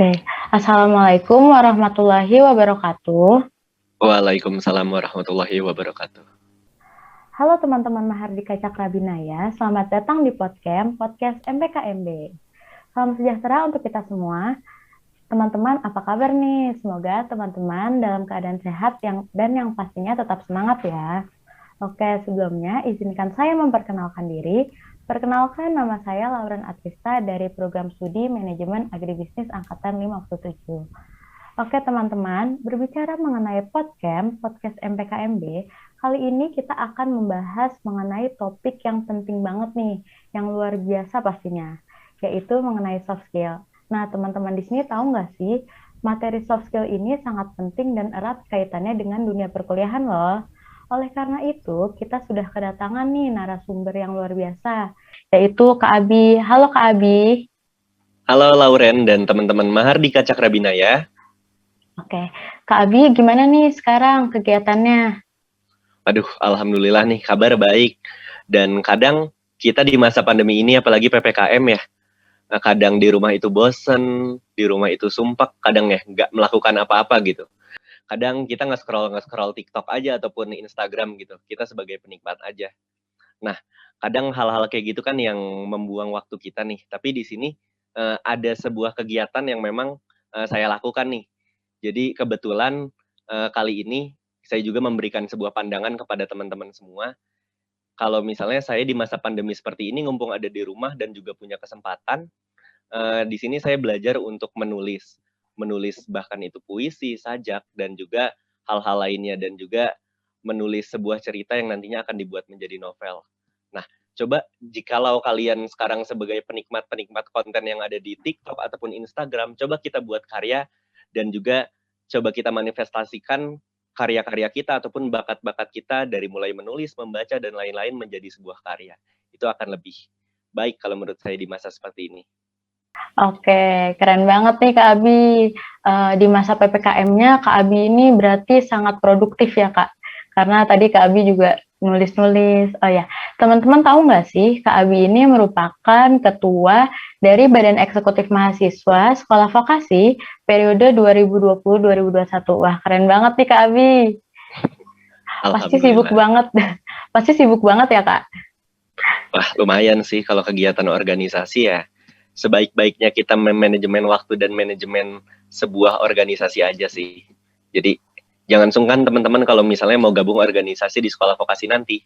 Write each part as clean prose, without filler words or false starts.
Oke, Assalamualaikum warahmatullahi wabarakatuh. Waalaikumsalam warahmatullahi wabarakatuh. Halo teman-teman Mahardika Cakrabinaya, selamat datang di podcast MPKMB. Salam sejahtera untuk kita semua. Teman-teman, apa kabar nih? Semoga teman-teman dalam keadaan sehat dan yang pastinya tetap semangat ya. Oke, sebelumnya izinkan saya memperkenalkan diri. Perkenalkan, nama saya Lauren Atrista dari Program Studi Manajemen Agribisnis Angkatan 57. Oke teman-teman, berbicara mengenai podcast MPKMB, kali ini kita akan membahas mengenai topik yang penting banget nih, yang luar biasa pastinya, yaitu mengenai soft skill. Nah teman-teman di sini tahu nggak sih, materi soft skill ini sangat penting dan erat kaitannya dengan dunia perkuliahan loh. Oleh karena itu, kita sudah kedatangan nih narasumber yang luar biasa, yaitu Kak Abi. Halo Kak Abi. Halo Lauren dan teman-teman Mahardika Cakrabinaya. Oke, Kak Abi gimana nih sekarang kegiatannya? Aduh, alhamdulillah nih kabar baik. Dan kadang kita di masa pandemi ini apalagi PPKM ya, kadang di rumah itu bosen, di rumah itu sumpek, kadang ya nggak melakukan apa-apa gitu. Kadang kita nge-scroll TikTok aja ataupun Instagram gitu. Kita sebagai penikmat aja. Nah, kadang hal-hal kayak gitu kan yang membuang waktu kita nih. Tapi di sini ada sebuah kegiatan yang memang saya lakukan nih. Jadi kebetulan kali ini saya juga memberikan sebuah pandangan kepada teman-teman semua. Kalau misalnya saya di masa pandemi seperti ini mumpung ada di rumah dan juga punya kesempatan, di sini saya belajar untuk menulis. Menulis bahkan itu puisi, sajak, dan juga hal-hal lainnya. Dan juga menulis sebuah cerita yang nantinya akan dibuat menjadi novel. Nah, coba jikalau kalian sekarang sebagai penikmat-penikmat konten yang ada di TikTok ataupun Instagram, coba kita buat karya dan juga coba kita manifestasikan karya-karya kita ataupun bakat-bakat kita dari mulai menulis, membaca, dan lain-lain menjadi sebuah karya. Itu akan lebih baik kalau menurut saya di masa seperti ini. Oke, keren banget nih Kak Abi. Di masa PPKM-nya Kak Abi ini berarti sangat produktif ya Kak. Karena tadi Kak Abi juga nulis-nulis. Oh ya, teman-teman tahu nggak sih Kak Abi ini merupakan ketua dari Badan Eksekutif Mahasiswa Sekolah Vokasi periode 2020-2021. Wah, keren banget nih Kak Abi. Pasti sibuk Alhamdulillah. banget. Pasti sibuk banget ya Kak. Wah, lumayan sih kalau kegiatan organisasi ya. Sebaik-baiknya kita manajemen waktu dan manajemen sebuah organisasi aja sih. Jadi jangan sungkan teman-teman kalau misalnya mau gabung organisasi di sekolah vokasi nanti.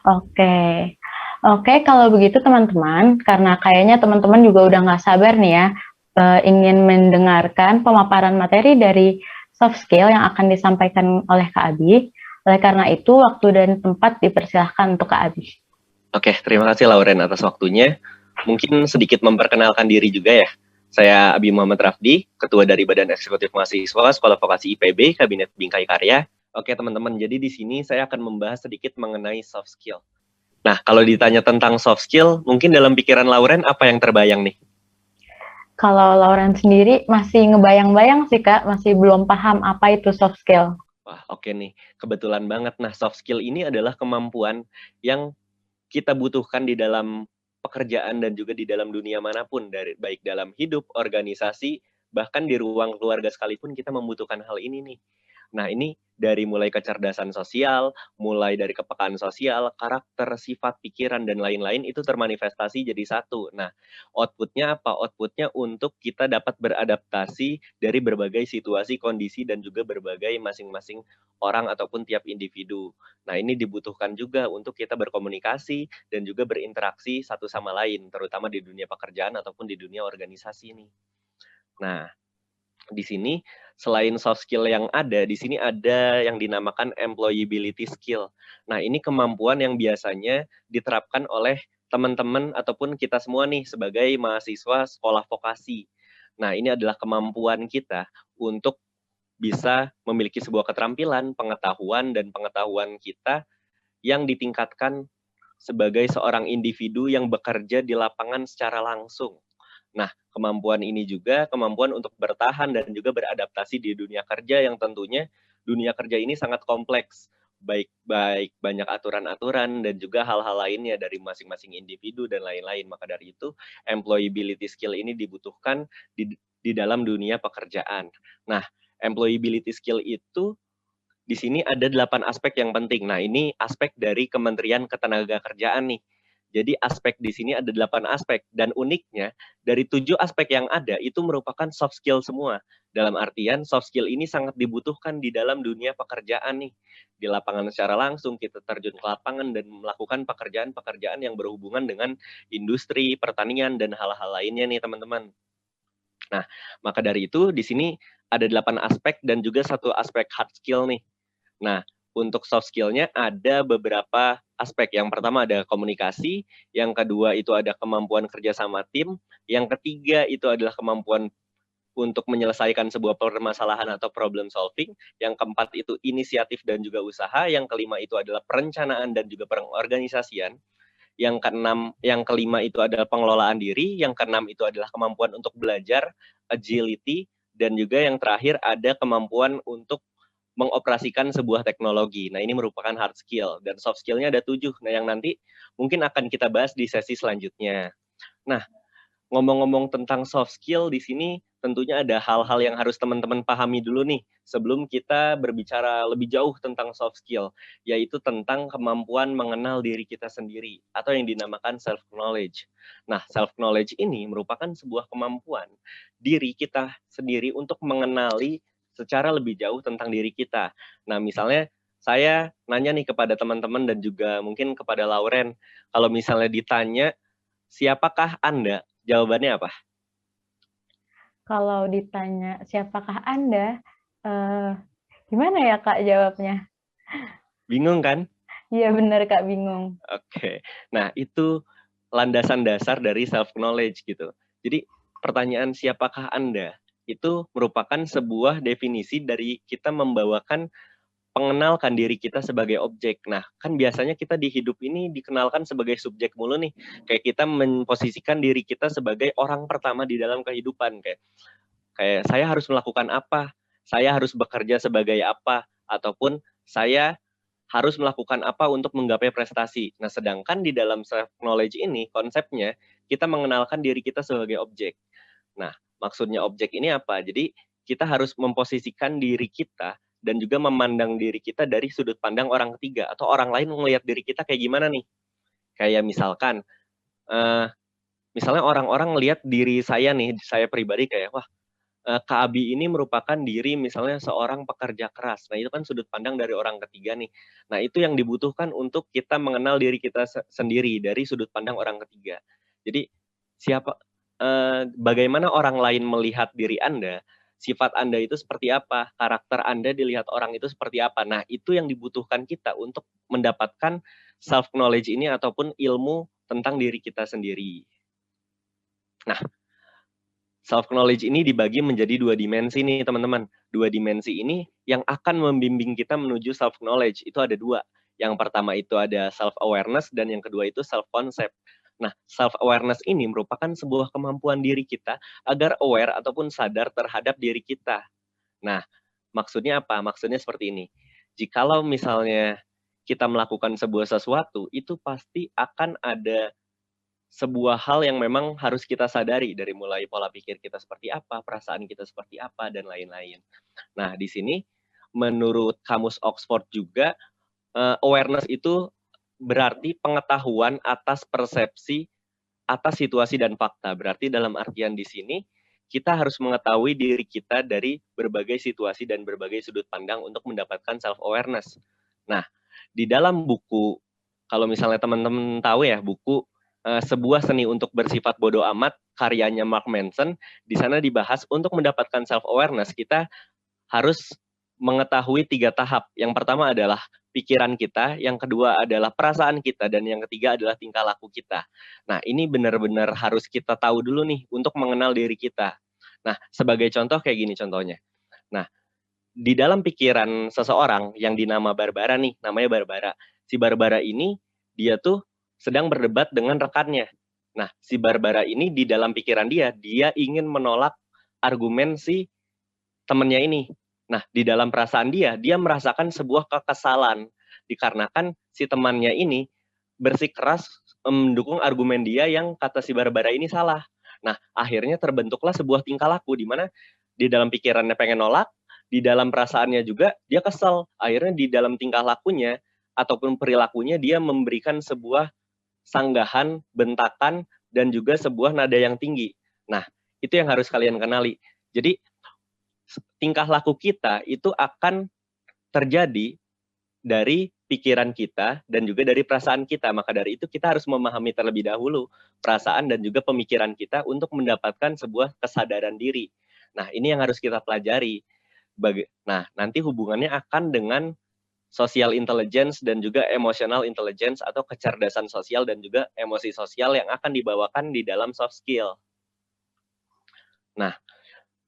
Oke. Oke, kalau begitu teman-teman, karena kayaknya teman-teman juga udah nggak sabar nih ya, ingin mendengarkan pemaparan materi dari soft skill yang akan disampaikan oleh Kak Abi. Oleh karena itu, waktu dan tempat dipersilahkan untuk Kak Abi. Oke, terima kasih Lauren atas waktunya. Mungkin sedikit memperkenalkan diri juga ya. Saya Abi Muhammad Rafdi, Ketua dari Badan Eksekutif Mahasiswa Sekolah Vokasi IPB, Kabinet Bingkai Karya. Oke teman-teman, jadi di sini saya akan membahas sedikit mengenai soft skill. Nah, kalau ditanya tentang soft skill, mungkin dalam pikiran Lauren apa yang terbayang nih? Kalau Lauren sendiri masih ngebayang-bayang sih Kak, masih belum paham apa itu soft skill. Wah, oke nih. Kebetulan banget. Nah, soft skill ini adalah kemampuan yang kita butuhkan di dalam pekerjaan dan juga di dalam dunia manapun, baik dalam hidup, organisasi, bahkan di ruang keluarga sekalipun kita membutuhkan hal ini nih. Nah, ini dari mulai kecerdasan sosial, mulai dari kepekaan sosial, karakter, sifat, pikiran, dan lain-lain itu termanifestasi jadi satu. Nah, outputnya apa? Outputnya untuk kita dapat beradaptasi dari berbagai situasi, kondisi, dan juga berbagai masing-masing orang ataupun tiap individu. Nah, ini dibutuhkan juga untuk kita berkomunikasi dan juga berinteraksi satu sama lain, terutama di dunia pekerjaan ataupun di dunia organisasi nih. Nah, di sini selain soft skill yang ada, di sini ada yang dinamakan employability skill. Nah, ini kemampuan yang biasanya diterapkan oleh teman-teman ataupun kita semua nih sebagai mahasiswa sekolah vokasi. Nah, ini adalah kemampuan kita untuk bisa memiliki sebuah keterampilan, pengetahuan, dan pengetahuan kita yang ditingkatkan sebagai seorang individu yang bekerja di lapangan secara langsung. Nah, kemampuan ini juga kemampuan untuk bertahan dan juga beradaptasi di dunia kerja yang tentunya dunia kerja ini sangat kompleks. baik banyak aturan-aturan dan juga hal-hal lainnya dari masing-masing individu dan lain-lain. Maka dari itu, employability skill ini dibutuhkan di dalam dunia pekerjaan. Nah, employability skill itu di sini ada 8 aspek yang penting. Nah, ini aspek dari Kementerian Ketenagakerjaan nih. Jadi aspek di sini ada 8 aspek dan uniknya dari 7 aspek yang ada itu merupakan soft skill semua. Dalam artian soft skill ini sangat dibutuhkan di dalam dunia pekerjaan nih. Di lapangan secara langsung kita terjun ke lapangan dan melakukan pekerjaan-pekerjaan yang berhubungan dengan industri, pertanian dan hal-hal lainnya nih teman-teman. Nah, maka dari itu di sini ada 8 aspek dan juga satu aspek hard skill nih. Nah, untuk soft skill-nya ada beberapa aspek. Yang pertama ada komunikasi, yang kedua itu ada kemampuan kerja sama tim, yang ketiga itu adalah kemampuan untuk menyelesaikan sebuah permasalahan atau problem solving, yang keempat itu inisiatif dan juga usaha, yang kelima itu adalah perencanaan dan juga pengorganisasian, yang kelima itu adalah pengelolaan diri, yang keenam itu adalah kemampuan untuk belajar, agility, dan juga yang terakhir ada kemampuan untuk mengoperasikan sebuah teknologi. Nah, ini merupakan hard skill dan soft skill-nya ada 7. Nah, yang nanti mungkin akan kita bahas di sesi selanjutnya. Nah, ngomong-ngomong tentang soft skill di sini tentunya ada hal-hal yang harus teman-teman pahami dulu nih sebelum kita berbicara lebih jauh tentang soft skill, yaitu tentang kemampuan mengenal diri kita sendiri atau yang dinamakan self knowledge. Nah, self knowledge ini merupakan sebuah kemampuan diri kita sendiri untuk mengenali secara lebih jauh tentang diri kita. Nah, misalnya saya nanya nih kepada teman-teman dan juga mungkin kepada Lauren, kalau misalnya ditanya, siapakah Anda? Jawabannya apa? Kalau ditanya siapakah Anda, gimana ya Kak jawabnya? Bingung kan? Iya benar Kak, bingung. Oke. Nah, itu landasan dasar dari self knowledge gitu. Jadi pertanyaan siapakah Anda itu merupakan sebuah definisi dari kita membawakan mengenalkan diri kita sebagai objek. Nah, kan biasanya kita di hidup ini dikenalkan sebagai subjek mulu nih. Kayak kita memposisikan diri kita sebagai orang pertama di dalam kehidupan. Kayak saya harus melakukan apa, saya harus bekerja sebagai apa, ataupun saya harus melakukan apa untuk menggapai prestasi. Nah, sedangkan di dalam self knowledge ini konsepnya kita mengenalkan diri kita sebagai objek. Nah, maksudnya objek ini apa? Jadi kita harus memposisikan diri kita dan juga memandang diri kita dari sudut pandang orang ketiga atau orang lain melihat diri kita kayak gimana nih? Kayak misalkan, misalnya orang-orang melihat diri saya nih, saya pribadi kayak, wah, Kak Abi ini merupakan diri misalnya seorang pekerja keras. Nah, itu kan sudut pandang dari orang ketiga nih. Nah, itu yang dibutuhkan untuk kita mengenal diri kita sendiri dari sudut pandang orang ketiga. Jadi, bagaimana orang lain melihat diri Anda, sifat Anda itu seperti apa, karakter Anda dilihat orang itu seperti apa. Nah, itu yang dibutuhkan kita untuk mendapatkan self knowledge ini ataupun ilmu tentang diri kita sendiri. Nah, self knowledge ini dibagi menjadi 2 dimensi nih teman-teman. 2 dimensi ini yang akan membimbing kita menuju self knowledge itu ada 2. Yang pertama itu ada self awareness dan yang kedua itu self concept. Nah, self awareness ini merupakan sebuah kemampuan diri kita agar aware ataupun sadar terhadap diri kita. Nah, maksudnya apa? Maksudnya seperti ini. Jikalau misalnya kita melakukan sebuah sesuatu, itu pasti akan ada sebuah hal yang memang harus kita sadari dari mulai pola pikir kita seperti apa, perasaan kita seperti apa, dan lain-lain. Nah, di sini menurut Kamus Oxford juga, awareness itu berarti pengetahuan atas persepsi, atas situasi dan fakta. Berarti dalam artian di sini, kita harus mengetahui diri kita dari berbagai situasi dan berbagai sudut pandang untuk mendapatkan self-awareness. Nah, di dalam buku, kalau misalnya teman-teman tahu ya, buku sebuah seni untuk bersifat bodoh amat, karyanya Mark Manson, di sana dibahas untuk mendapatkan self-awareness, kita harus mengetahui 3 tahap. Yang pertama adalah pikiran kita, yang kedua adalah perasaan kita, dan yang ketiga adalah tingkah laku kita. Nah, ini benar-benar harus kita tahu dulu nih untuk mengenal diri kita. Nah, sebagai contoh kayak gini contohnya. Nah, di dalam pikiran seseorang yang dinama Barbara nih, namanya Barbara. Si Barbara ini, dia tuh sedang berdebat dengan rekannya. Nah, si Barbara ini di dalam pikiran dia ingin menolak argumen si temannya ini. Nah, di dalam perasaan dia merasakan sebuah kekesalan. dikarenakan si temannya ini bersikeras mendukung argumen dia yang kata si Barbara ini salah. Nah, akhirnya terbentuklah sebuah tingkah laku di mana di dalam pikirannya pengen nolak, di dalam perasaannya juga dia kesel. Akhirnya di dalam tingkah lakunya ataupun perilakunya dia memberikan sebuah sanggahan, bentakan, dan juga sebuah nada yang tinggi. Nah, itu yang harus kalian kenali. Jadi, tingkah laku kita itu akan terjadi dari pikiran kita dan juga dari perasaan kita. Maka dari itu kita harus memahami terlebih dahulu perasaan dan juga pemikiran kita untuk mendapatkan sebuah kesadaran diri. Nah, ini yang harus kita pelajari. Nah, nanti hubungannya akan dengan social intelligence dan juga emotional intelligence atau kecerdasan sosial dan juga emosi sosial yang akan dibawakan di dalam soft skill. Nah,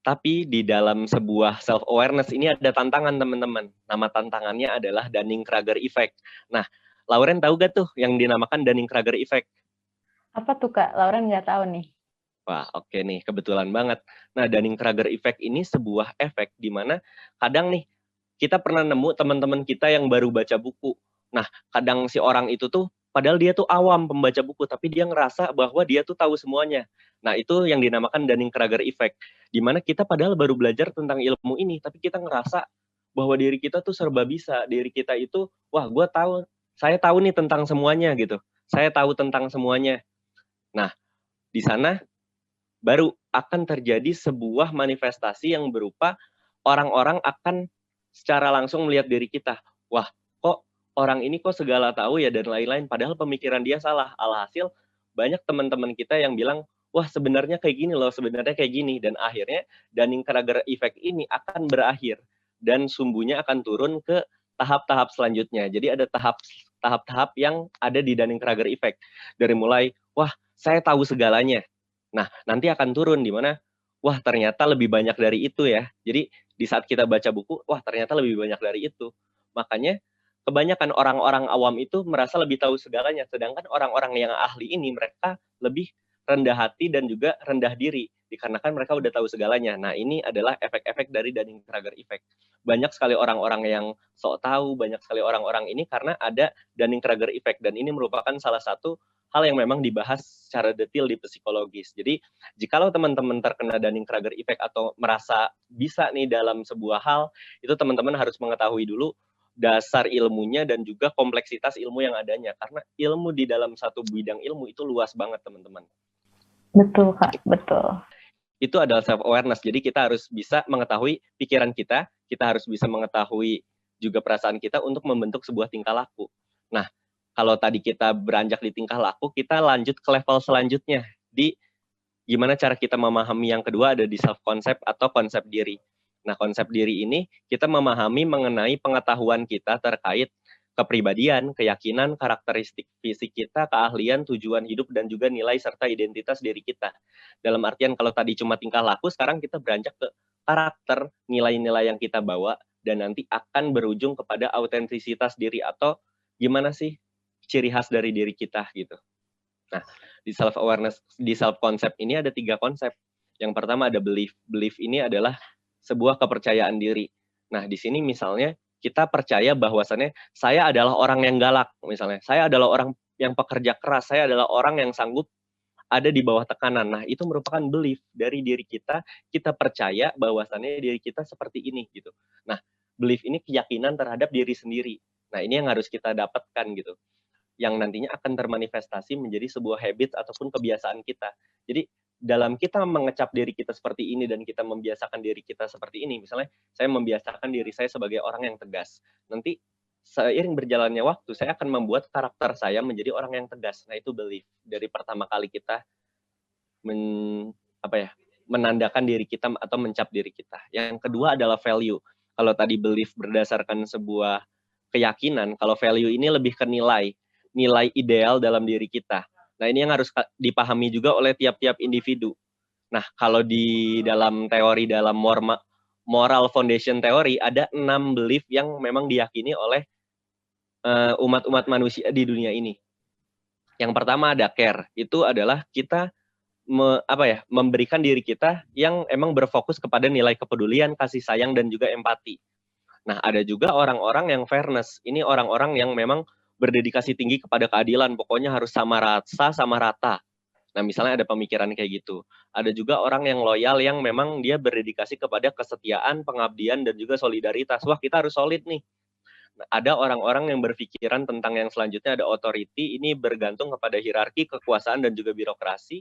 tapi di dalam sebuah self-awareness ini ada tantangan, teman-teman. Nama tantangannya adalah Dunning-Kruger Effect. Nah, Lauren tahu gak tuh yang dinamakan Dunning-Kruger Effect? Apa tuh, Kak? Lauren nggak tahu nih. Wah, oke nih, kebetulan banget. Nah, Dunning-Kruger Effect ini sebuah efek di mana kadang nih, kita pernah nemu teman-teman kita yang baru baca buku. Nah, kadang si orang itu tuh, padahal dia tuh awam pembaca buku, tapi dia ngerasa bahwa dia tuh tahu semuanya. Nah, itu yang dinamakan Dunning-Kruger Effect. Di mana kita padahal baru belajar tentang ilmu ini, tapi kita ngerasa bahwa diri kita tuh serba bisa. Diri kita itu, wah, saya tahu nih tentang semuanya gitu. Saya tahu tentang semuanya. Nah, di sana baru akan terjadi sebuah manifestasi yang berupa orang-orang akan secara langsung melihat diri kita. Wah, kok orang ini kok segala tahu ya dan lain-lain, padahal pemikiran dia salah. Alhasil banyak teman-teman kita yang bilang, wah sebenarnya kayak gini loh, sebenarnya kayak gini. Dan akhirnya Dunning-Kruger Effect ini akan berakhir dan sumbunya akan turun ke tahap-tahap selanjutnya. Jadi ada tahap-tahap yang ada di Dunning-Kruger Effect. Dari mulai, wah saya tahu segalanya. Nah, nanti akan turun di mana, wah ternyata lebih banyak dari itu ya. Jadi di saat kita baca buku, wah ternyata lebih banyak dari itu. Makanya kebanyakan orang-orang awam itu merasa lebih tahu segalanya, sedangkan orang-orang yang ahli ini mereka lebih rendah hati dan juga rendah diri, dikarenakan mereka udah tahu segalanya. Nah, ini adalah efek-efek dari Dunning-Kruger Effect. Banyak sekali orang-orang yang sok tahu, banyak sekali orang-orang ini karena ada Dunning-Kruger Effect, dan ini merupakan salah satu hal yang memang dibahas secara detail di psikologis. Jadi, jikalau teman-teman terkena Dunning-Kruger Effect atau merasa bisa nih dalam sebuah hal, itu teman-teman harus mengetahui dulu dasar ilmunya dan juga kompleksitas ilmu yang adanya. Karena ilmu di dalam satu bidang ilmu itu luas banget, teman-teman. Betul, Kak. Betul. Itu adalah self-awareness. Jadi, kita harus bisa mengetahui pikiran kita harus bisa mengetahui juga perasaan kita untuk membentuk sebuah tingkah laku. Nah, kalau tadi kita beranjak di tingkah laku, kita lanjut ke level selanjutnya. Di gimana cara kita memahami yang kedua ada di self-concept atau konsep diri. Nah, konsep diri ini kita memahami mengenai pengetahuan kita terkait kepribadian, keyakinan, karakteristik fisik kita, keahlian, tujuan hidup, dan juga nilai serta identitas diri kita. Dalam artian kalau tadi cuma tingkah laku, sekarang kita beranjak ke karakter, nilai-nilai yang kita bawa, dan nanti akan berujung kepada autentisitas diri atau gimana sih ciri khas dari diri kita gitu. Nah, di self-awareness, di self-concept ini ada 3 konsep. Yang pertama ada belief. Belief ini adalah sebuah kepercayaan diri. Nah, di sini misalnya kita percaya bahwasannya saya adalah orang yang galak, misalnya. Saya adalah orang yang pekerja keras, saya adalah orang yang sanggup ada di bawah tekanan. Nah, itu merupakan belief dari diri kita percaya bahwasannya diri kita seperti ini gitu. Nah, belief ini keyakinan terhadap diri sendiri. Nah, ini yang harus kita dapatkan gitu, yang nantinya akan termanifestasi menjadi sebuah habit ataupun kebiasaan kita. Jadi dalam kita mengecap diri kita seperti ini dan kita membiasakan diri kita seperti ini, misalnya saya membiasakan diri saya sebagai orang yang tegas, nanti seiring berjalannya waktu saya akan membuat karakter saya menjadi orang yang tegas. Nah, itu belief dari pertama kali kita menandakan diri kita atau mencap diri kita. Yang kedua adalah value. Kalau tadi belief berdasarkan sebuah keyakinan, kalau value ini lebih ke nilai ideal dalam diri kita. Nah, ini yang harus dipahami juga oleh tiap-tiap individu. Nah, kalau di dalam teori, dalam moral foundation teori, ada 6 belief yang memang diyakini oleh umat-umat manusia di dunia ini. Yang pertama ada care. Itu adalah kita memberikan diri kita yang emang berfokus kepada nilai kepedulian, kasih sayang, dan juga empati. Nah, ada juga orang-orang yang fairness. Ini orang-orang yang memang berdedikasi tinggi kepada keadilan, pokoknya harus sama rasa, sama rata. Nah, misalnya ada pemikiran kayak gitu. Ada juga orang yang loyal yang memang dia berdedikasi kepada kesetiaan, pengabdian, dan juga solidaritas. Wah, kita harus solid nih. Nah, ada orang-orang yang berpikiran tentang yang selanjutnya ada authority, ini bergantung kepada hierarki, kekuasaan, dan juga birokrasi.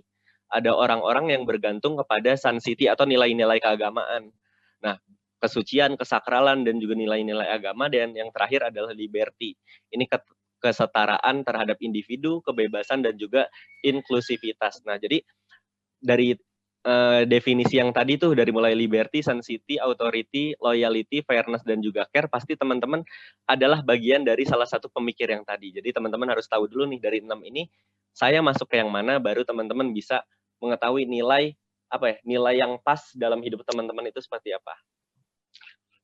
Ada orang-orang yang bergantung kepada sanctity atau nilai-nilai keagamaan. Nah, kesucian, kesakralan, dan juga nilai-nilai agama, dan yang terakhir adalah liberty. Ini kesetaraan terhadap individu, kebebasan, dan juga inklusivitas. Nah, jadi dari definisi yang tadi tuh, dari mulai liberty, sanctity, authority, loyalty, fairness, dan juga care, pasti teman-teman adalah bagian dari salah satu pemikir yang tadi. Jadi teman-teman harus tahu dulu nih, dari 6 ini, saya masuk ke yang mana, baru teman-teman bisa mengetahui nilai, nilai yang pas dalam hidup teman-teman itu seperti apa.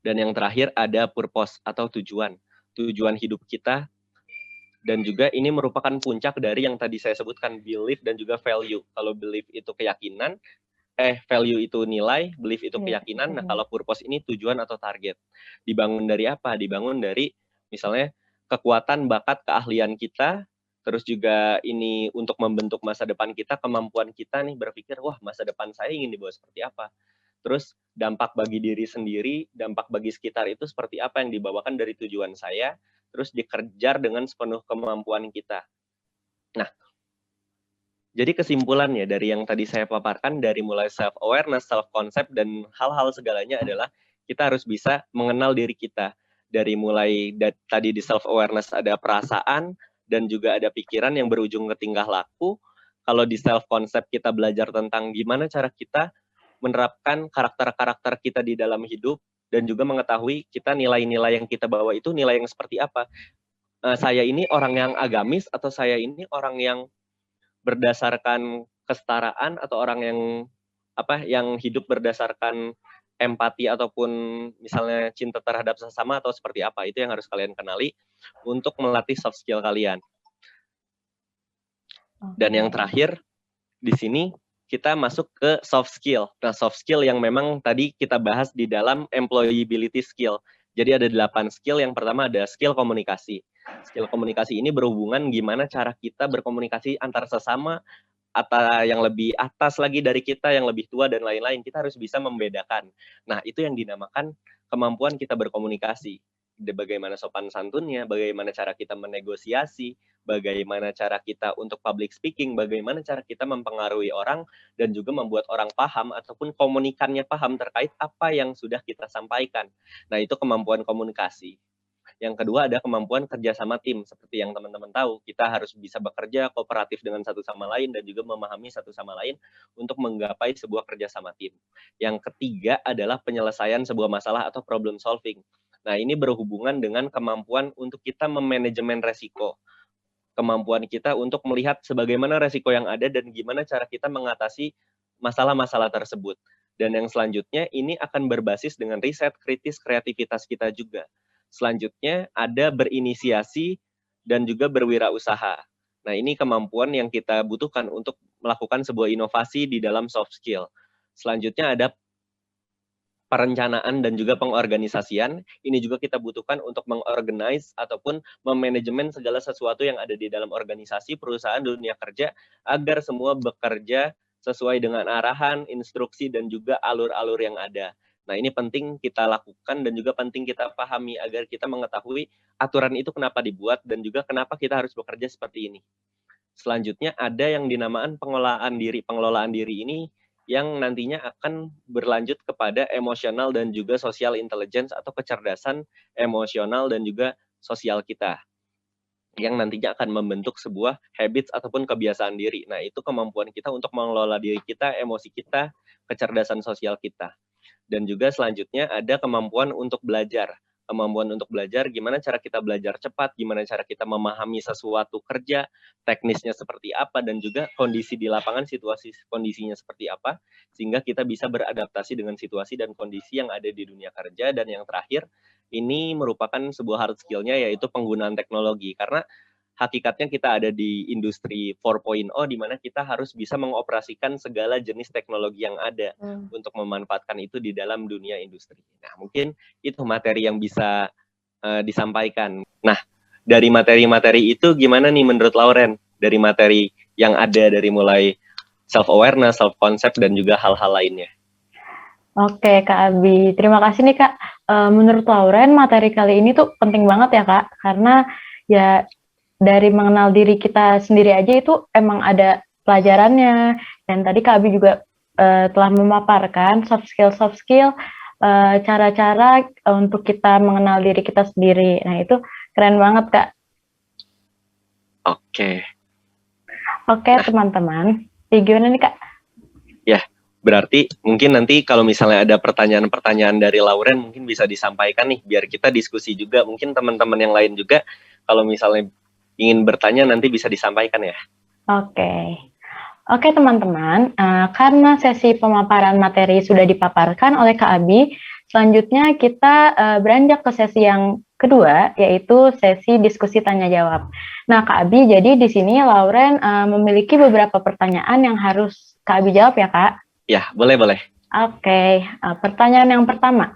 Dan yang terakhir ada purpose atau tujuan. Tujuan hidup kita, dan juga ini merupakan puncak dari yang tadi saya sebutkan, belief dan juga value. Kalau belief itu keyakinan, value itu nilai, belief itu keyakinan. Nah, kalau purpose ini tujuan atau target. Dibangun dari apa? Dibangun dari misalnya kekuatan, bakat, keahlian kita, terus juga ini untuk membentuk masa depan kita, kemampuan kita nih berpikir, wah masa depan saya ingin dibawa seperti apa. Terus dampak bagi diri sendiri, dampak bagi sekitar itu seperti apa yang dibawakan dari tujuan saya, terus dikejar dengan sepenuh kemampuan kita. Nah, jadi kesimpulannya dari yang tadi saya paparkan, dari mulai self-awareness, self-concept, dan hal-hal segalanya adalah kita harus bisa mengenal diri kita. Dari mulai tadi di self-awareness ada perasaan, dan juga ada pikiran yang berujung ke tingkah laku. Kalau di self-concept kita belajar tentang gimana cara kita menerapkan karakter-karakter kita di dalam hidup, dan juga mengetahui kita nilai-nilai yang kita bawa itu nilai yang seperti apa. Saya ini orang yang agamis, atau saya ini orang yang berdasarkan kesetaraan, atau orang yang hidup berdasarkan empati ataupun misalnya cinta terhadap sesama, atau seperti apa. Itu yang harus kalian kenali untuk melatih soft skill kalian. Dan yang terakhir di sini kita masuk ke soft skill. Nah, soft skill yang memang tadi kita bahas di dalam employability skill. Jadi ada 8 skill. Yang pertama ada skill komunikasi. Skill komunikasi ini berhubungan gimana cara kita berkomunikasi antar sesama, atau yang lebih atas lagi dari kita, yang lebih tua, dan lain-lain. Kita harus bisa membedakan. Nah, itu yang dinamakan kemampuan kita berkomunikasi. Bagaimana sopan santunnya, bagaimana cara kita menegosiasi, bagaimana cara kita untuk public speaking, bagaimana cara kita mempengaruhi orang, dan juga membuat orang paham ataupun komunikannya paham terkait apa yang sudah kita sampaikan. Nah, itu kemampuan komunikasi. Yang kedua ada kemampuan kerja sama tim. Seperti yang teman-teman tahu, kita harus bisa bekerja kooperatif dengan satu sama lain, dan juga memahami satu sama lain untuk menggapai sebuah kerja sama tim. Yang ketiga adalah penyelesaian sebuah masalah atau problem solving. Nah, ini berhubungan dengan kemampuan untuk kita memanajemen resiko. Kemampuan kita untuk melihat sebagaimana resiko yang ada dan gimana cara kita mengatasi masalah-masalah tersebut. Dan yang selanjutnya ini akan berbasis dengan riset, kritis, kreativitas kita juga. Selanjutnya ada berinisiasi dan juga berwirausaha. Nah, ini kemampuan yang kita butuhkan untuk melakukan sebuah inovasi di dalam soft skill. Selanjutnya ada perencanaan dan juga pengorganisasian. Ini juga kita butuhkan untuk mengorganize ataupun memanajemen segala sesuatu yang ada di dalam organisasi, perusahaan, dunia kerja, agar semua bekerja sesuai dengan arahan, instruksi, dan juga alur-alur yang ada. Nah, ini penting kita lakukan dan juga penting kita pahami agar kita mengetahui aturan itu kenapa dibuat dan juga kenapa kita harus bekerja seperti ini. Selanjutnya ada yang dinamakan pengelolaan diri. Pengelolaan diri ini yang nantinya akan berlanjut kepada emosional dan juga social intelligence atau kecerdasan emosional dan juga sosial kita, yang nantinya akan membentuk sebuah habits ataupun kebiasaan diri. Nah, itu kemampuan kita untuk mengelola diri kita, emosi kita, kecerdasan sosial kita. Dan juga selanjutnya ada kemampuan untuk belajar. Kemampuan untuk belajar, gimana cara kita belajar cepat, gimana cara kita memahami sesuatu kerja, teknisnya seperti apa, dan juga kondisi di lapangan, situasi kondisinya seperti apa, sehingga kita bisa beradaptasi dengan situasi dan kondisi yang ada di dunia kerja. Dan yang terakhir, ini merupakan sebuah hard skill-nya, yaitu penggunaan teknologi. Karena hakikatnya kita ada di industri 4.0 di mana kita harus bisa mengoperasikan segala jenis teknologi yang ada untuk memanfaatkan itu di dalam dunia industri. Nah, mungkin itu materi yang bisa disampaikan. Nah, dari materi-materi itu gimana nih menurut Lauren? Dari materi yang ada dari mulai self-awareness, self-concept, dan juga hal-hal lainnya. Oke, Kak Abi. Terima kasih nih, Kak. Menurut Lauren, materi kali ini tuh penting banget ya, Kak. Karena ya dari mengenal diri kita sendiri aja itu emang ada pelajarannya. Dan tadi Kak Abi juga telah memaparkan soft skill, cara-cara untuk kita mengenal diri kita sendiri. Nah, itu keren banget, Kak. Oke. Oke, teman-teman. Gimana nih, Kak? Ya, berarti mungkin nanti kalau misalnya ada pertanyaan-pertanyaan dari Lauren mungkin bisa disampaikan nih biar kita diskusi juga. Mungkin teman-teman yang lain juga kalau misalnya ingin bertanya nanti bisa disampaikan ya. Oke teman-teman, karena sesi pemaparan materi sudah dipaparkan oleh Kak Abi, selanjutnya kita beranjak ke sesi yang kedua, yaitu sesi diskusi tanya-jawab. Nah, Kak Abi, jadi di sini Lauren memiliki beberapa pertanyaan yang harus Kak Abi jawab ya, Kak? Ya, boleh. Oke, pertanyaan yang pertama.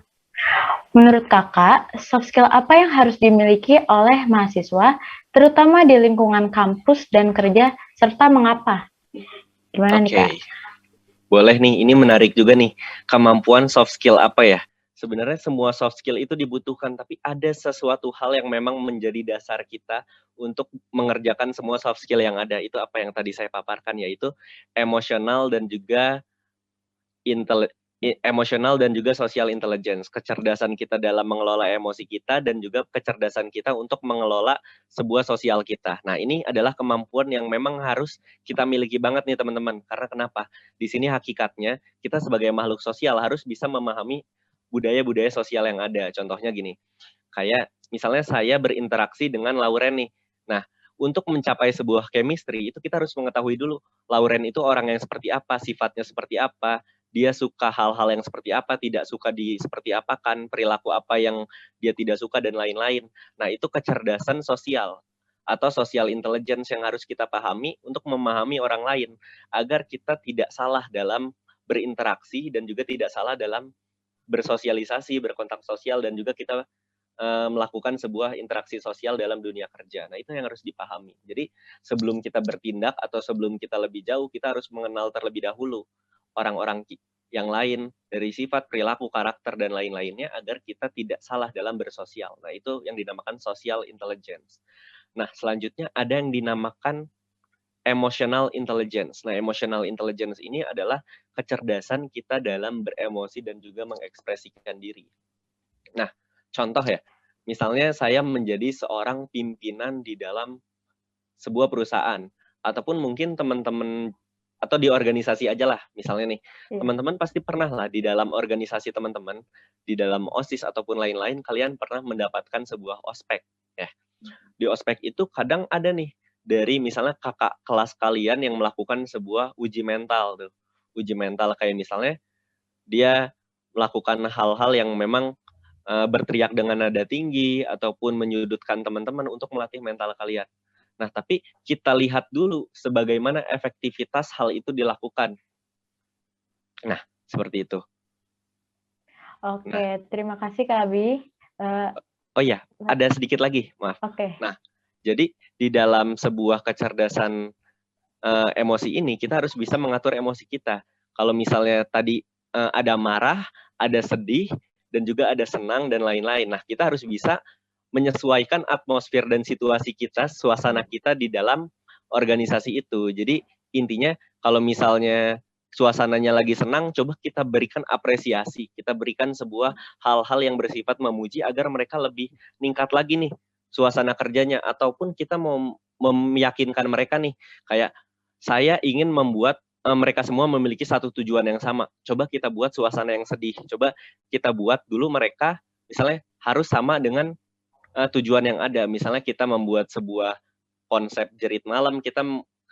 Menurut Kakak, soft skill apa yang harus dimiliki oleh mahasiswa, terutama di lingkungan kampus dan kerja, serta mengapa? Gimana nih, Kak? Boleh nih, ini menarik juga nih. Kemampuan soft skill apa ya? Sebenarnya semua soft skill itu dibutuhkan, tapi ada sesuatu hal yang memang menjadi dasar kita untuk mengerjakan semua soft skill yang ada. Itu apa yang tadi saya paparkan, yaitu emosional dan juga emosional dan juga social intelligence, kecerdasan kita dalam mengelola emosi kita dan juga kecerdasan kita untuk mengelola sebuah sosial kita. Nah, ini adalah kemampuan yang memang harus kita miliki banget nih teman-teman. Karena kenapa? Di sini hakikatnya kita sebagai makhluk sosial harus bisa memahami budaya-budaya sosial yang ada. Contohnya gini, kayak misalnya saya berinteraksi dengan Lauren nih. Nah, untuk mencapai sebuah chemistry itu kita harus mengetahui dulu Lauren itu orang yang seperti apa, sifatnya seperti apa, dia suka hal-hal yang seperti apa, tidak suka di seperti apa kan, perilaku apa yang dia tidak suka dan lain-lain. Nah, itu kecerdasan sosial atau social intelligence yang harus kita pahami untuk memahami orang lain agar kita tidak salah dalam berinteraksi dan juga tidak salah dalam bersosialisasi, berkontak sosial dan juga kita melakukan sebuah interaksi sosial dalam dunia kerja. Nah, itu yang harus dipahami. Jadi, sebelum kita bertindak atau sebelum kita lebih jauh, kita harus mengenal terlebih dahulu orang-orang yang lain dari sifat, perilaku, karakter, dan lain-lainnya agar kita tidak salah dalam bersosial. Nah, itu yang dinamakan social intelligence. Nah, selanjutnya ada yang dinamakan emotional intelligence. Nah, emotional intelligence ini adalah kecerdasan kita dalam beremosi dan juga mengekspresikan diri. Nah, contoh ya, misalnya saya menjadi seorang pimpinan di dalam sebuah perusahaan, ataupun mungkin teman-teman atau di organisasi aja lah, misalnya nih, teman-teman pasti pernah lah di dalam organisasi teman-teman, di dalam OSIS ataupun lain-lain, kalian pernah mendapatkan sebuah ospek, ya. Di ospek itu kadang ada nih, dari misalnya kakak kelas kalian yang melakukan sebuah uji mental tuh. Uji mental kayak misalnya, dia melakukan hal-hal yang memang berteriak dengan nada tinggi, ataupun menyudutkan teman-teman untuk melatih mental kalian. Nah, tapi kita lihat dulu sebagaimana efektivitas hal itu dilakukan. Nah, seperti itu. Oke, terima kasih Kak Abi. Oh iya, ada sedikit lagi, maaf. Nah, jadi di dalam sebuah kecerdasan emosi ini, kita harus bisa mengatur emosi kita. Kalau misalnya tadi ada marah, ada sedih, dan juga ada senang, dan lain-lain. Nah, kita harus bisa menyesuaikan atmosfer dan situasi kita, suasana kita di dalam organisasi itu. Jadi intinya kalau misalnya suasananya lagi senang, coba kita berikan apresiasi, kita berikan sebuah hal-hal yang bersifat memuji agar mereka lebih meningkat lagi nih suasana kerjanya, ataupun kita mau meyakinkan mereka nih, kayak saya ingin membuat mereka semua memiliki satu tujuan yang sama. Coba kita buat suasana yang sedih. Coba kita buat dulu mereka misalnya harus sama dengan tujuan yang ada. Misalnya kita membuat sebuah konsep jerit malam, kita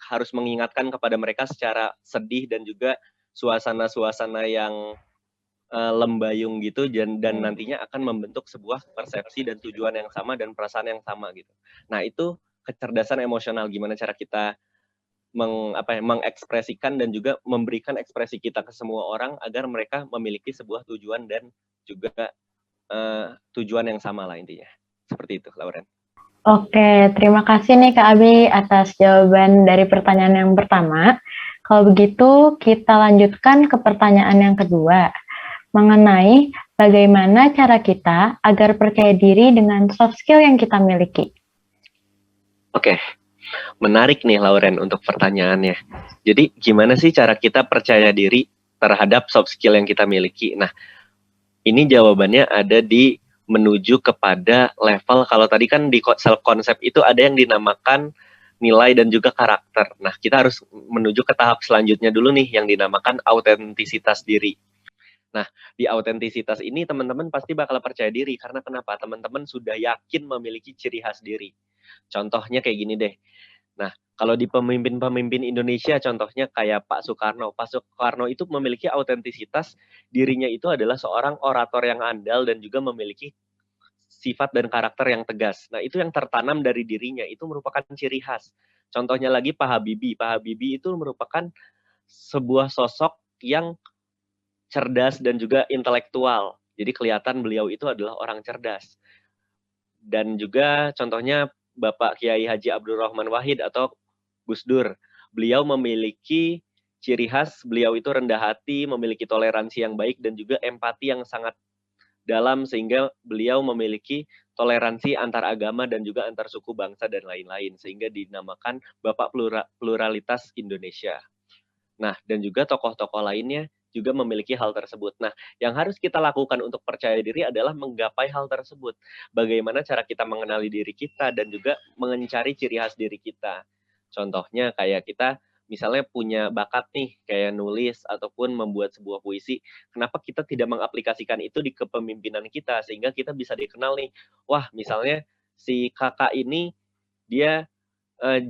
harus mengingatkan kepada mereka secara sedih dan juga suasana-suasana yang lembayung gitu dan nantinya akan membentuk sebuah persepsi dan tujuan yang sama dan perasaan yang sama gitu. Nah, itu kecerdasan emosional, gimana cara kita mengekspresikan dan juga memberikan ekspresi kita ke semua orang agar mereka memiliki sebuah tujuan dan juga tujuan yang sama lah intinya. Seperti itu, Lauren. Oke, terima kasih nih Kak Abi atas jawaban dari pertanyaan yang pertama. Kalau begitu, kita lanjutkan ke pertanyaan yang kedua, mengenai bagaimana cara kita agar percaya diri dengan soft skill yang kita miliki. Oke, menarik nih Lauren untuk pertanyaannya. Jadi gimana sih cara kita percaya diri terhadap soft skill yang kita miliki? Nah, ini jawabannya ada di menuju kepada level, kalau tadi kan di self concept itu ada yang dinamakan nilai dan juga karakter. Nah, kita harus menuju ke tahap selanjutnya dulu nih yang dinamakan autentisitas diri. Nah, di autentisitas ini teman-teman pasti bakal percaya diri karena kenapa? Teman-teman sudah yakin memiliki ciri khas diri. Contohnya kayak gini deh. Nah, kalau di pemimpin-pemimpin Indonesia contohnya kayak Pak Soekarno. Pak Soekarno itu memiliki autentisitas dirinya itu adalah seorang orator yang andal dan juga memiliki sifat dan karakter yang tegas. Nah, itu yang tertanam dari dirinya, itu merupakan ciri khas. Contohnya lagi Pak Habibie. Pak Habibie itu merupakan sebuah sosok yang cerdas dan juga intelektual. Jadi kelihatan beliau itu adalah orang cerdas. Dan juga contohnya Bapak Kiai Haji Abdul Rahman Wahid atau Gus Dur. Beliau memiliki ciri khas, beliau itu rendah hati, memiliki toleransi yang baik dan juga empati yang sangat dalam sehingga beliau memiliki toleransi antar agama dan juga antar suku bangsa dan lain-lain sehingga dinamakan Bapak Pluralitas Indonesia. Nah, dan juga tokoh-tokoh lainnya juga memiliki hal tersebut. Nah, yang harus kita lakukan untuk percaya diri adalah menggapai hal tersebut. Bagaimana cara kita mengenali diri kita dan juga mencari ciri khas diri kita. Contohnya kayak kita misalnya punya bakat nih, kayak nulis ataupun membuat sebuah puisi. Kenapa kita tidak mengaplikasikan itu di kepemimpinan kita sehingga kita bisa dikenal nih. Wah, misalnya si kakak ini dia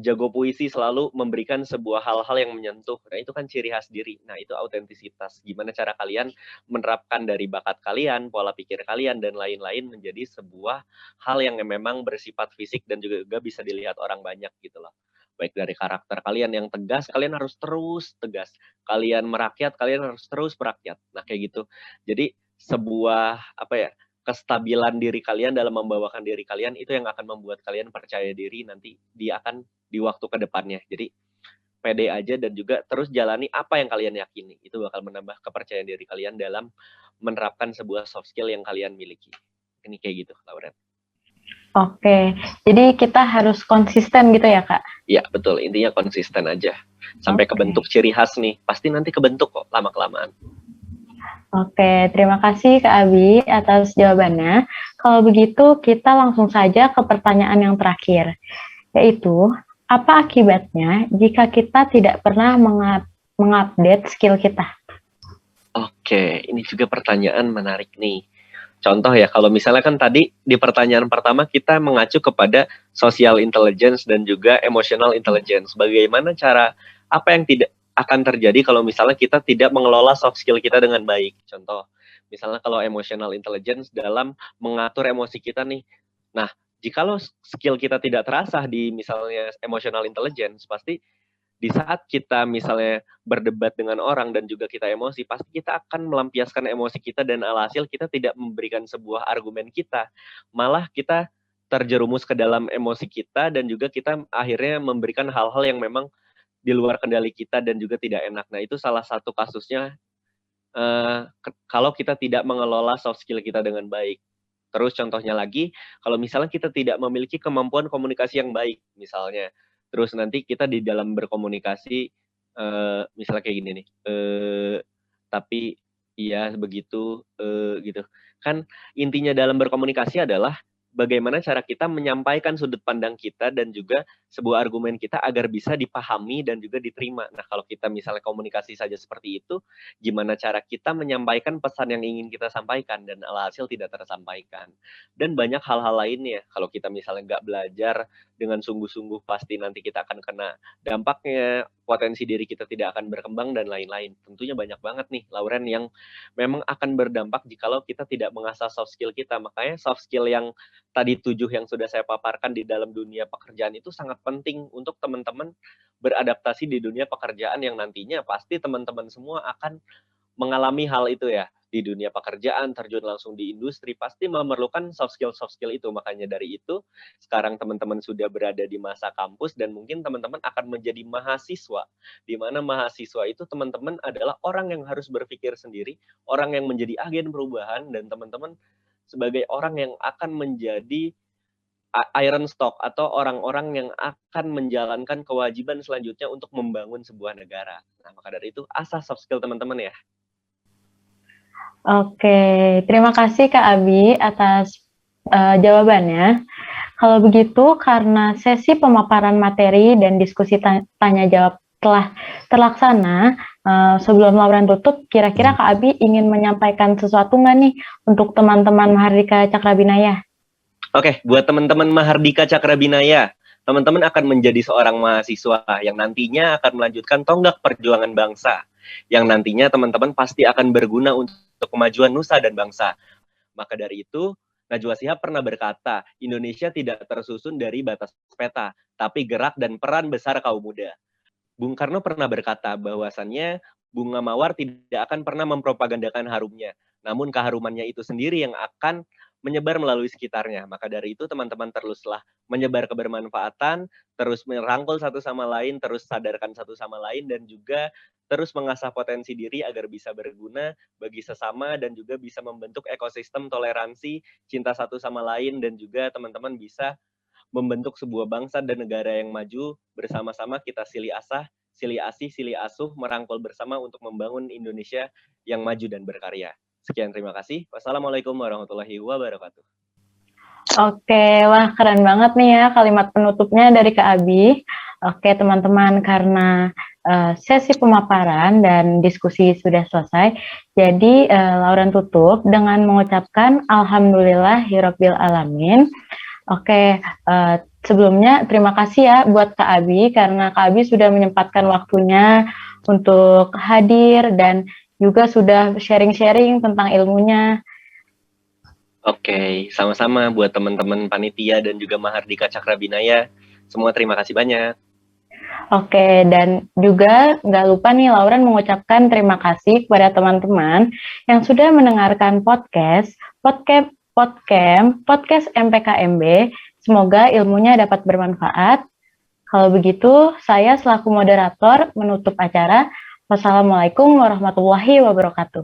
jago puisi, selalu memberikan sebuah hal-hal yang menyentuh. Nah, itu kan ciri khas diri. Nah, itu autentisitas. Gimana cara kalian menerapkan dari bakat kalian, pola pikir kalian, dan lain-lain menjadi sebuah hal yang memang bersifat fisik dan juga bisa dilihat orang banyak gitu loh. Baik dari karakter kalian yang tegas, kalian harus terus tegas. Kalian merakyat, kalian harus terus merakyat. Nah, kayak gitu. Jadi sebuah kestabilan diri kalian dalam membawakan diri kalian itu yang akan membuat kalian percaya diri nanti dia akan di waktu ke depannya. Jadi pede aja dan juga terus jalani apa yang kalian yakini. Itu bakal menambah kepercayaan diri kalian dalam menerapkan sebuah soft skill yang kalian miliki. Ini kayak gitu, Lauren. Oke, jadi kita harus konsisten gitu ya, Kak? Iya, betul. Intinya konsisten aja. Sampai kebentuk ciri khas nih. Pasti nanti kebentuk kok lama-kelamaan. Oke, terima kasih Kak Abi atas jawabannya. Kalau begitu, kita langsung saja ke pertanyaan yang terakhir, yaitu, apa akibatnya jika kita tidak pernah mengupdate skill kita? Oke, ini juga pertanyaan menarik nih. Contoh ya, kalau misalnya kan tadi di pertanyaan pertama kita mengacu kepada social intelligence dan juga emotional intelligence. Bagaimana cara, apa yang tidak akan terjadi kalau misalnya kita tidak mengelola soft skill kita dengan baik. Contoh, misalnya kalau emotional intelligence dalam mengatur emosi kita nih. Nah, jikalau skill kita tidak terasah di misalnya emotional intelligence, pasti di saat kita misalnya berdebat dengan orang dan juga kita emosi, pasti kita akan melampiaskan emosi kita dan alhasil kita tidak memberikan sebuah argumen kita. Malah kita terjerumus ke dalam emosi kita dan juga kita akhirnya memberikan hal-hal yang memang di luar kendali kita dan juga tidak enak. Nah, itu salah satu kasusnya kalau kita tidak mengelola soft skill kita dengan baik. Terus contohnya lagi, kalau misalnya kita tidak memiliki kemampuan komunikasi yang baik, misalnya, terus nanti kita di dalam berkomunikasi, misalnya kayak gini nih, tapi iya begitu, gitu. Kan intinya dalam berkomunikasi adalah bagaimana cara kita menyampaikan sudut pandang kita dan juga sebuah argumen kita agar bisa dipahami dan juga diterima. Nah, kalau kita misalnya komunikasi saja seperti itu, gimana cara kita menyampaikan pesan yang ingin kita sampaikan dan alhasil tidak tersampaikan. Dan banyak hal-hal lainnya. Kalau kita misalnya nggak belajar dengan sungguh-sungguh, pasti nanti kita akan kena dampaknya, potensi diri kita tidak akan berkembang dan lain-lain. Tentunya banyak banget nih, Lauren, yang memang akan berdampak jikalau kita tidak mengasah soft skill kita. Makanya soft skill yang tadi 7 yang sudah saya paparkan di dalam dunia pekerjaan itu sangat penting untuk teman-teman beradaptasi di dunia pekerjaan yang nantinya pasti teman-teman semua akan mengalami hal itu ya. Di dunia pekerjaan, terjun langsung di industri, pasti memerlukan soft skill itu. Makanya dari itu, sekarang teman-teman sudah berada di masa kampus dan mungkin teman-teman akan menjadi mahasiswa. Di mana mahasiswa itu teman-teman adalah orang yang harus berpikir sendiri, orang yang menjadi agen perubahan, dan teman-teman sebagai orang yang akan menjadi iron stock atau orang-orang yang akan menjalankan kewajiban selanjutnya untuk membangun sebuah negara. Nah, maka dari itu asah soft skill teman-teman ya. Oke, terima kasih Kak Abi atas jawabannya. Kalau begitu, karena sesi pemaparan materi dan diskusi tanya jawab telah terlaksana, sebelum Lauren tutup, kira-kira Kak Abi ingin menyampaikan sesuatu nggak nih untuk teman-teman Mahardika Cakrabinaya? Oke, buat teman-teman Mahardika Cakrabinaya, teman-teman akan menjadi seorang mahasiswa yang nantinya akan melanjutkan tonggak perjuangan bangsa, yang nantinya teman-teman pasti akan berguna untuk kemajuan nusa dan bangsa. Maka dari itu, Najwa Shihab pernah berkata, Indonesia tidak tersusun dari batas peta, tapi gerak dan peran besar kaum muda. Bung Karno pernah berkata bahwasannya bunga mawar tidak akan pernah mempropagandakan harumnya, namun keharumannya itu sendiri yang akan menyebar melalui sekitarnya. Maka dari itu teman-teman teruslah menyebar kebermanfaatan, terus merangkul satu sama lain, terus sadarkan satu sama lain, dan juga terus mengasah potensi diri agar bisa berguna bagi sesama dan juga bisa membentuk ekosistem toleransi, cinta satu sama lain, dan juga teman-teman bisa membentuk sebuah bangsa dan negara yang maju bersama-sama. Kita silih asah, silih asih, silih asuh, merangkul bersama untuk membangun Indonesia yang maju dan berkarya. Sekian, terima kasih. Wassalamualaikum warahmatullahi wabarakatuh. Oke, wah keren banget nih ya kalimat penutupnya dari Kak Abi. Oke teman-teman, karena sesi pemaparan dan diskusi sudah selesai, jadi Lauren tutup dengan mengucapkan Alhamdulillahirabbil alamin. Oke, sebelumnya terima kasih ya buat Kak Abi karena Kak Abi sudah menyempatkan waktunya untuk hadir dan juga sudah sharing-sharing tentang ilmunya. Oke, sama-sama buat teman-teman panitia dan juga Mahardika Cakrabinaya. Semua terima kasih banyak. Oke, dan juga nggak lupa nih Lauren mengucapkan terima kasih kepada teman-teman yang sudah mendengarkan podcast MPKMB. Semoga ilmunya dapat bermanfaat. Kalau begitu, saya selaku moderator menutup acara. Wassalamualaikum warahmatullahi wabarakatuh.